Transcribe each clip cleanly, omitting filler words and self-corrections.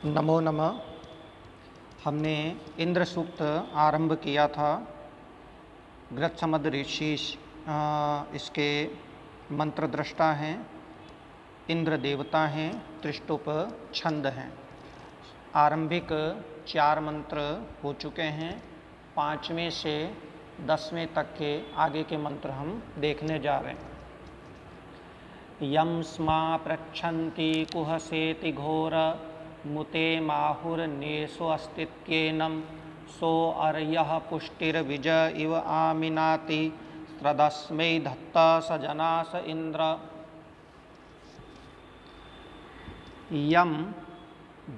नमो नमः। हमने इंद्र सूक्त आरंभ किया था। गृत्समद ऋषि इसके मंत्र दृष्टा हैं, इंद्र देवता हैं, त्रिष्टुप छंद हैं। आरंभिक 4 मंत्र हो चुके हैं। 5वें से 10वें तक के आगे के मंत्र हम देखने जा रहे हैं। यम स्मा प्रच्छन्ति कुहसेति घोर मुते माहुर्नेषु अस्तित्येनं सो अर्यः पुष्टिर्विज इव आमिनाति स्रदस्मै धत्ता स जनास इंद्र। यम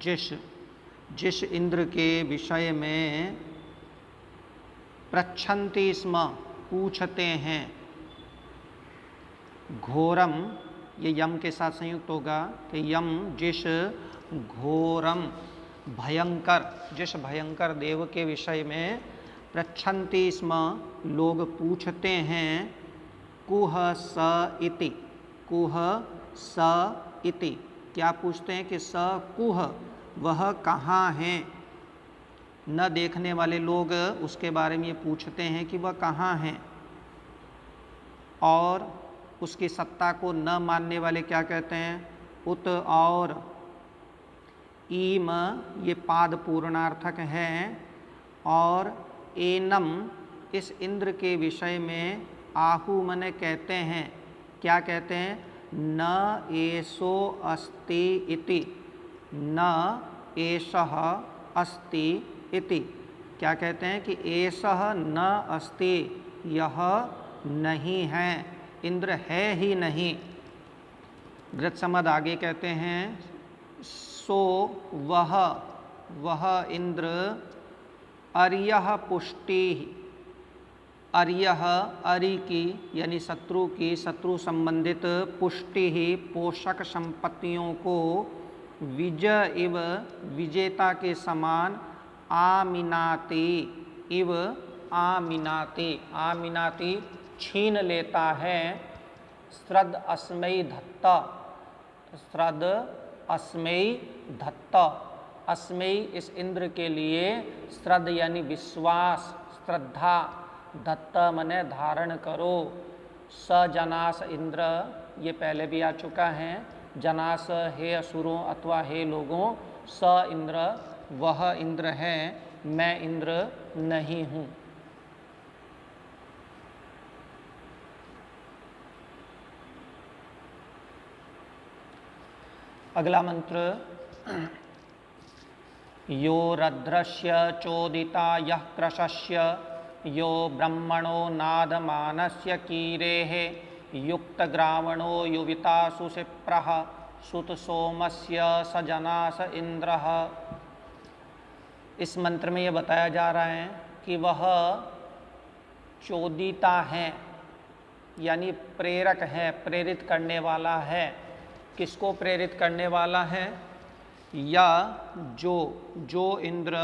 जिस इंद्र के विषय में पृच्छन्ति स्म पूछते हैं, घोरम ये यम के साथ संयुक्त होगा कि यम जिस घोरम भयंकर, जिस भयंकर देव के विषय में पृच्छन्ति स्म लोग पूछते हैं, कुह स इति, कुह स इति क्या पूछते हैं कि स कुह वह कहाँ है। न देखने वाले लोग उसके बारे में ये पूछते हैं कि वह कहाँ है, और उसकी सत्ता को न मानने वाले क्या कहते हैं, उत और ईम ये पाद पूर्णार्थक है, और एनम इस इंद्र के विषय में आहु मने कहते हैं। क्या कहते हैं, न एषो अस्ति इति, न एषः अस्ति इति। क्या कहते हैं कि एषः न अस्ति, यह नहीं है, इंद्र है ही नहीं। गृत्समद आगे कहते हैं, सो वह इंद्र अर्यः पुष्टि, अर्यः अरि की यानी शत्रु की, शत्रु संबंधित पुष्टि ही पोषक संपत्तियों को विजय इव विजेता के समान आमिनाति इव आमिनाति, आमिनाति छीन लेता है। श्रद अस्मै धत्ता, श्रद अस्मै धत्ता, अस्मै इस इंद्र के लिए, श्रद्ध यानी विश्वास, श्रद्धा, धत्त मने धारण करो। स जनास इंद्र ये पहले भी आ चुका है। जनास हे असुरों अथवा हे लोगों, स इंद्र वह इंद्र है, मैं इंद्र नहीं हूँ। अगला मंत्र, यो रद्रस्य चोदिता यः कृशस्य, यो ब्रह्मणो नादमानस्य कीरेः, युक्तग्रावणो युवितासु शिप्रः, सुत सोमस्य स जनास इंद्रः। इस मंत्र में यह बताया जा रहा है कि वह चोदिता है, यानी प्रेरक है, प्रेरित करने वाला है। किसको प्रेरित करने वाला है, या जो इंद्र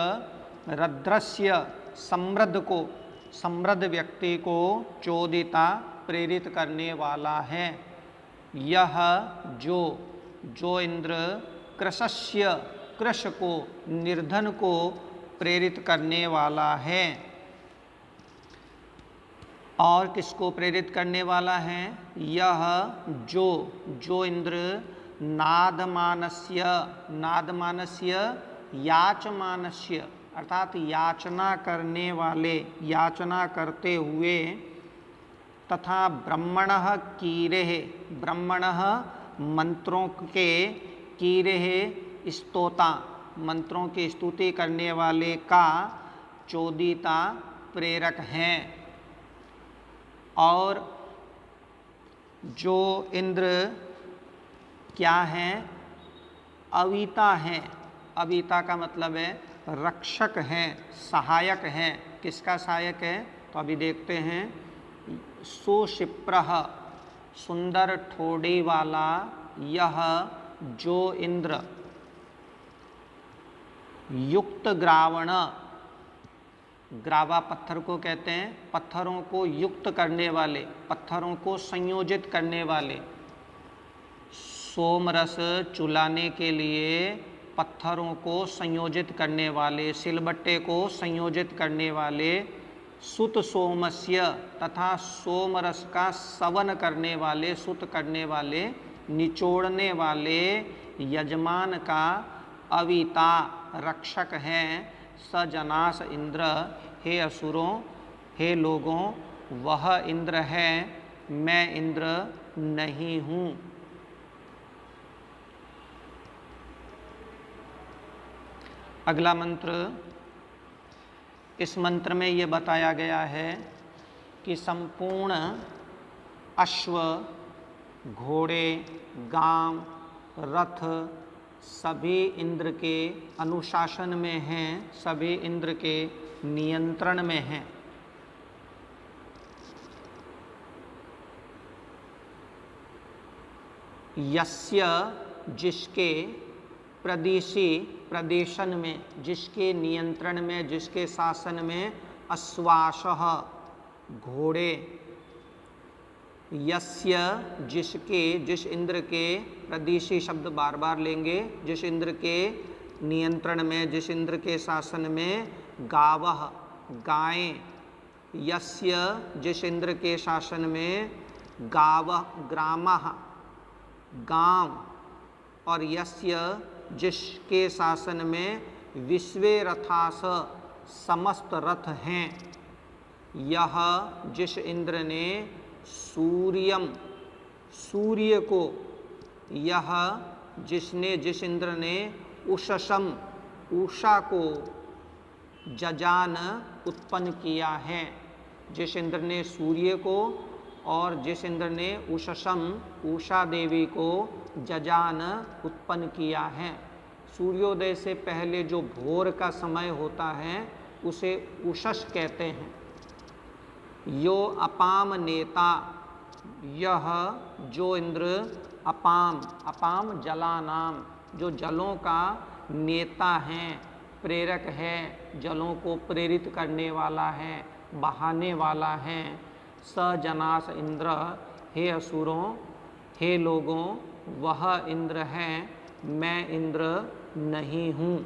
रद्रस्य समृद्ध को, समृद्ध व्यक्ति को चोदिता प्रेरित करने वाला है। यह जो इंद्र कृशस्य कृश को, निर्धन को प्रेरित करने वाला है। और किसको प्रेरित करने वाला है, यह जो इंद्र नादमानस्य, नादमानस्य याचमानस्य अर्थात याचना करने वाले, याचना करते हुए, तथा ब्रह्मणः कीरेः, ब्रह्मणः मंत्रों के, कीरेः स्तोता मंत्रों की स्तुति करने वाले का चोदिता प्रेरक हैं। और जो इंद्र क्या हैं, अविता हैं। अविता का मतलब है रक्षक हैं, सहायक हैं। किसका सहायक है, तो अभी देखते हैं। सुशिप्रः सुंदर ठोड़ी वाला, यह जो इंद्र, युक्त ग्रावण, ग्रावा पत्थर को कहते हैं, पत्थरों को युक्त करने वाले, पत्थरों को संयोजित करने वाले। सोमरस चुलाने के लिए पत्थरों को संयोजित करने वाले, सिलबट्टे को संयोजित करने वाले, सुत सोमस्य तथा सोमरस का सवन करने वाले, सुत करने वाले, निचोड़ने वाले यजमान का अविता रक्षक है सजनास इंद्र। हे असुरों, हे लोगों, वह इंद्र है, मैं इंद्र नहीं हूँ। अगला मंत्र, इस मंत्र में ये बताया गया है कि संपूर्ण अश्व, घोड़े, गांव, रथ सभी इंद्र के अनुशासन में हैं, सभी इंद्र के नियंत्रण में हैं। यस्य जिसके, प्रदेशी प्रदेशन में, जिसके नियंत्रण में, जिसके शासन में, अश्वासः घोड़े, यस्य जिसके, जिस इंद्र के, प्रदेशी शब्द बार बार लेंगे, जिस इंद्र के नियंत्रण में, जिस इंद्र के शासन में, गावः गायें, यस्य जिस इंद्र के शासन में, गावः ग्रामः गांव, और यस्य जिसके शासन में, विश्वे रथास समस्त रथ हैं, यह जिस इंद्र ने सूर्यम सूर्य को, यह जिसने, जिस इंद्र ने उषसम उषा को, जजान उत्पन्न किया है, जिस इंद्र ने सूर्य को और जिस इंद्र ने उषसम उषा देवी को जजान उत्पन्न किया है। सूर्योदय से पहले जो भोर का समय होता है उसे उषस कहते हैं। यो अपाम नेता, यह जो इंद्र अपाम, अपाम जलानाम, जो जलों का नेता है, प्रेरक है, जलों को प्रेरित करने वाला है, बहाने वाला है, सजनास इंद्र, हे असुरों, हे लोगों, वह इंद्र है, मैं इंद्र नहीं हूँ।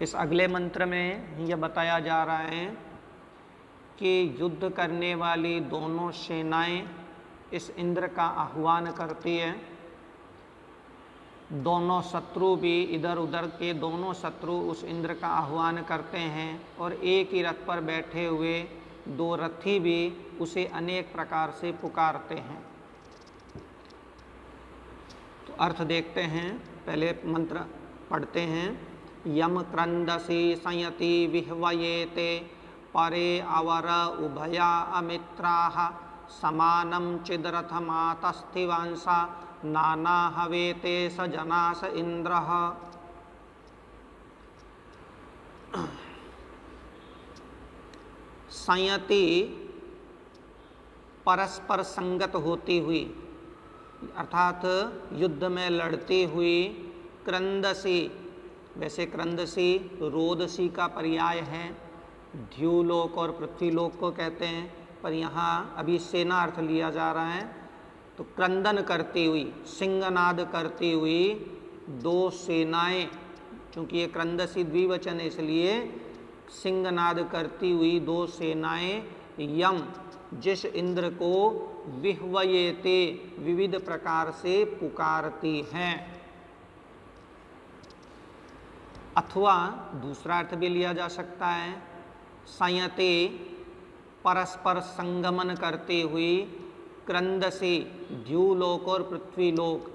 इस अगले मंत्र में यह बताया जा रहा है कि युद्ध करने वाली दोनों सेनाएं इस इंद्र का आह्वान करती है। दोनों शत्रु भी, इधर उधर के दोनों शत्रु उस इंद्र का आह्वान करते हैं और एक ही रथ पर बैठे हुए दो रथी भी उसे अनेक प्रकार से पुकारते हैं। तो अर्थ देखते हैं, पहले मंत्र पढ़ते हैं। यम क्रंदसी संयति विह्वयेते परे अवर उभया अमित्राः समानं चिदरथमातस्थिवांसा नाना हवेते स जनास इंद्रः। संयति परस्पर संगत होती हुई, अर्थात युद्ध में लड़ती हुई, क्रंदसी, वैसे क्रंदसी रोदसी का पर्याय है, ध्युलोक और पृथ्वीलोक को कहते हैं, पर यहाँ अभी सेना अर्थ लिया जा रहा है। तो क्रंदन करती हुई, सिंहनाद करती हुई दो सेनाएं, चूँकि ये क्रंदसी द्विवचन है इसलिए सिंहनाद करती हुई दो सेनाएं, यम जिस इंद्र को विह्वयेते विविध प्रकार से पुकारती हैं। अथवा दूसरा अर्थ भी लिया जा सकता है, संयते परस्पर संगमन करती हुई, क्रंदसी द्युलोक और पृथ्वीलोक,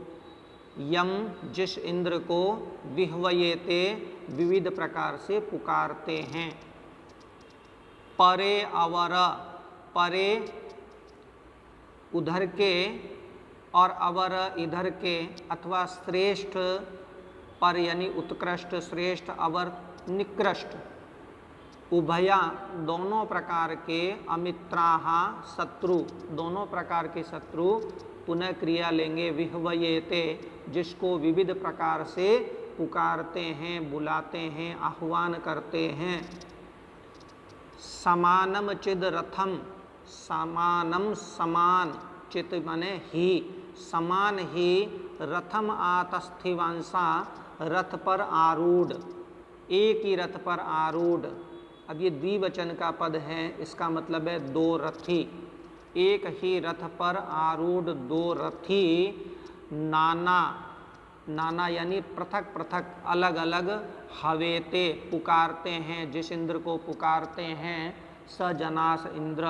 यम जिस इंद्र को विह्वयेते विविध प्रकार से पुकारते हैं। परे अवर, परे उधर के और अवर इधर के, अथवा श्रेष्ठ, पर यानी उत्कृष्ट, श्रेष्ठ, अवर निकृष्ट, उभया दोनों प्रकार के, अमित्राः शत्रु, दोनों प्रकार के शत्रु, पुनः क्रिया लेंगे विह्वयेते जिसको विविध प्रकार से पुकारते हैं, बुलाते हैं, आह्वान करते हैं। समानम चिद रथम, समानम समान, चित माने ही, समान ही रथम आतस्थिवांसा, रथ पर आरूढ़, एक ही रथ पर आरूढ़। अब ये द्विवचन का पद है, इसका मतलब है दो रथी, एक ही रथ पर आरूढ़ दो रथी, नाना, नाना यानी पृथक पृथक, अलग अलग, हवेते पुकारते हैं, जिस इंद्र को पुकारते हैं, स जनास इंद्र,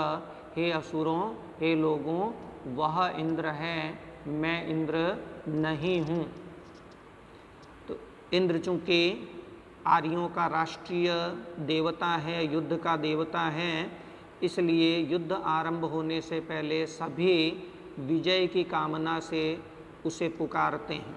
हे असुरों, हे लोगों, वह इंद्र है, मैं इंद्र नहीं हूँ। तो इंद्र चूँकि आर्यों का राष्ट्रीय देवता है, युद्ध का देवता है, इसलिए युद्ध आरंभ होने से पहले सभी विजय की कामना से उसे पुकारते हैं।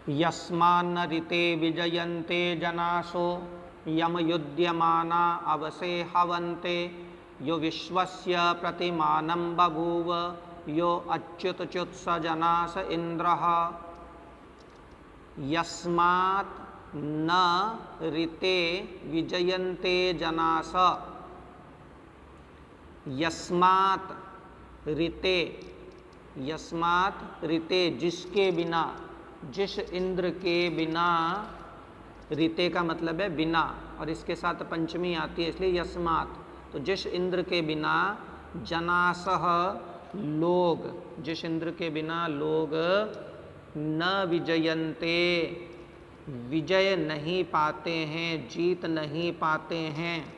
यस्मान्न ऋते विजयन्ते जनासो यम युध्यमाना अवसे हवन्ते, यो विश्वस्य प्रतिमानं बभूव, यो अच्युतच्युत्स जनास इंद्रः। यस्मात् न ऋते विजयन्ते जनास, यस्मात् ऋते, यस्मात् ऋते जिसके बिना, जिस इंद्र के बिना, ऋते का मतलब है बिना, और इसके साथ पंचमी आती है इसलिए यस्मात्, तो जिस इंद्र के बिना, जनासह लोग, जिस इंद्र के बिना लोग, न विजयन्ते विजय नहीं पाते हैं, जीत नहीं पाते हैं,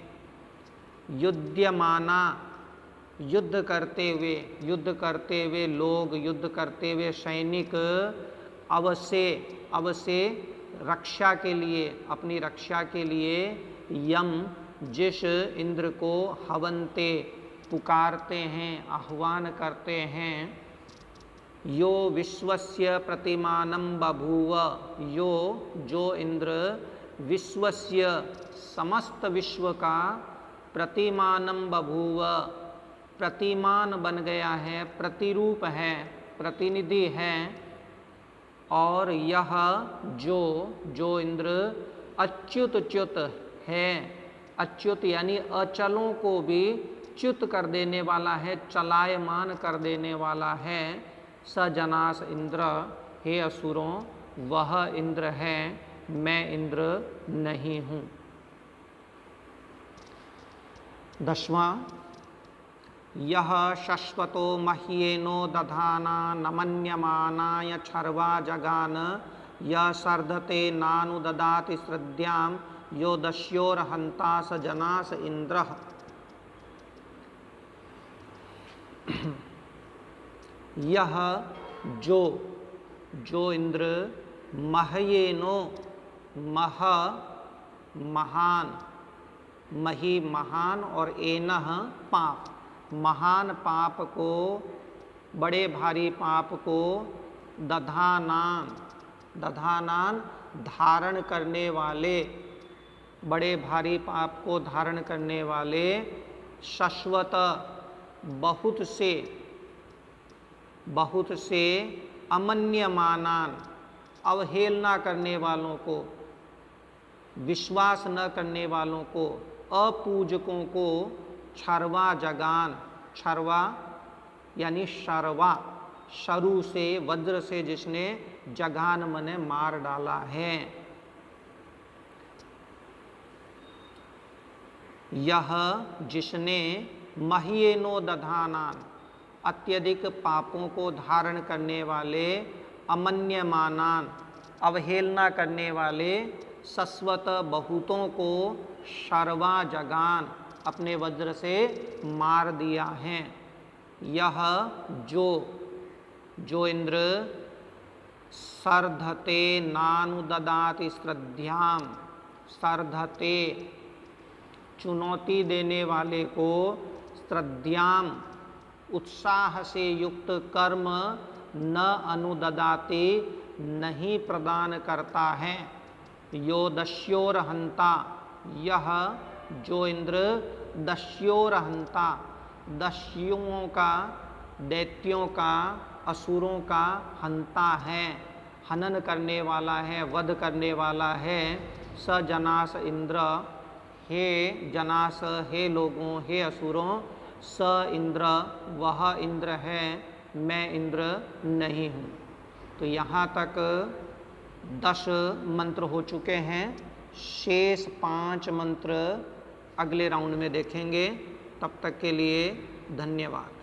युध्यमाना युद्ध करते हुए, युद्ध करते हुए लोग, युद्ध करते हुए सैनिक, अवसे, अवसे रक्षा के लिए, अपनी रक्षा के लिए, यम जिस इंद्र को, हवन्ते पुकारते हैं, आह्वान करते हैं, यो विश्वस्य प्रतिमानं बभूव, यो जो इंद्र विश्वस्य समस्त विश्व का, प्रतिमानं बभूव प्रतिमान बन गया है, प्रतिरूप है, प्रतिनिधि है, और यह जो, जो इंद्र अच्युत च्युत है, अच्युत यानी अचलों को भी च्युत कर देने वाला है, चलायमान कर देने वाला है, स जनास इंद्र, हे असुरों, वह इंद्र है, मैं इंद्र नहीं हूँ। 10वां, यह शश्वतो मह्येनो दधाना नमन्यमानाय छर्वा जगान, यह सर्धते नानु ददाति श्रद्धां, यो दस्योर्हंता स जनास इंद्रः। यह जो, जो इंद्र, मह्येनो, मह महान, मही महान, और एनह पाप, महान पाप को, बड़े भारी पाप को, दधानान, दधानान धारण करने वाले, बड़े भारी पाप को धारण करने वाले, शश्वत बहुत से, बहुत से, अमन्यमानान अवहेलना करने वालों को, विश्वास न करने वालों को, अपूजकों को, छर्वा जगान, छर्वा यानी शर्वा, शरु से, वज्र से जिसने, जगान मने मार डाला है। यह जिसने, मह्येनो दधानान अत्यधिक पापों को धारण करने वाले, अमन्यमानान अवहेलना करने वाले, शश्वत बहुतों को, शर्वा जगान अपने वज्र से मार दिया है। यह जो, जो इंद्र सर्धते नानु ददाति श्रद्धां, सर्धते चुनौती देने वाले को, श्रद्धां उत्साह से युक्त कर्म, न अनुददाति नहीं प्रदान करता है, यो दस्योर्हंता, यह जो इंद्र दस्योर्हंता, दस्युओं का, दैत्यों का, असुरों का हंता है, हनन करने वाला है, वध करने वाला है, स जनास इंद्र, हे जनास, हे लोगों, हे असुरों, स इंद्र, वह इंद्र है, मैं इंद्र नहीं हूँ। तो यहाँ तक 10 मंत्र हो चुके हैं। शेष 5 मंत्र अगले राउंड में देखेंगे। तब तक के लिए धन्यवाद।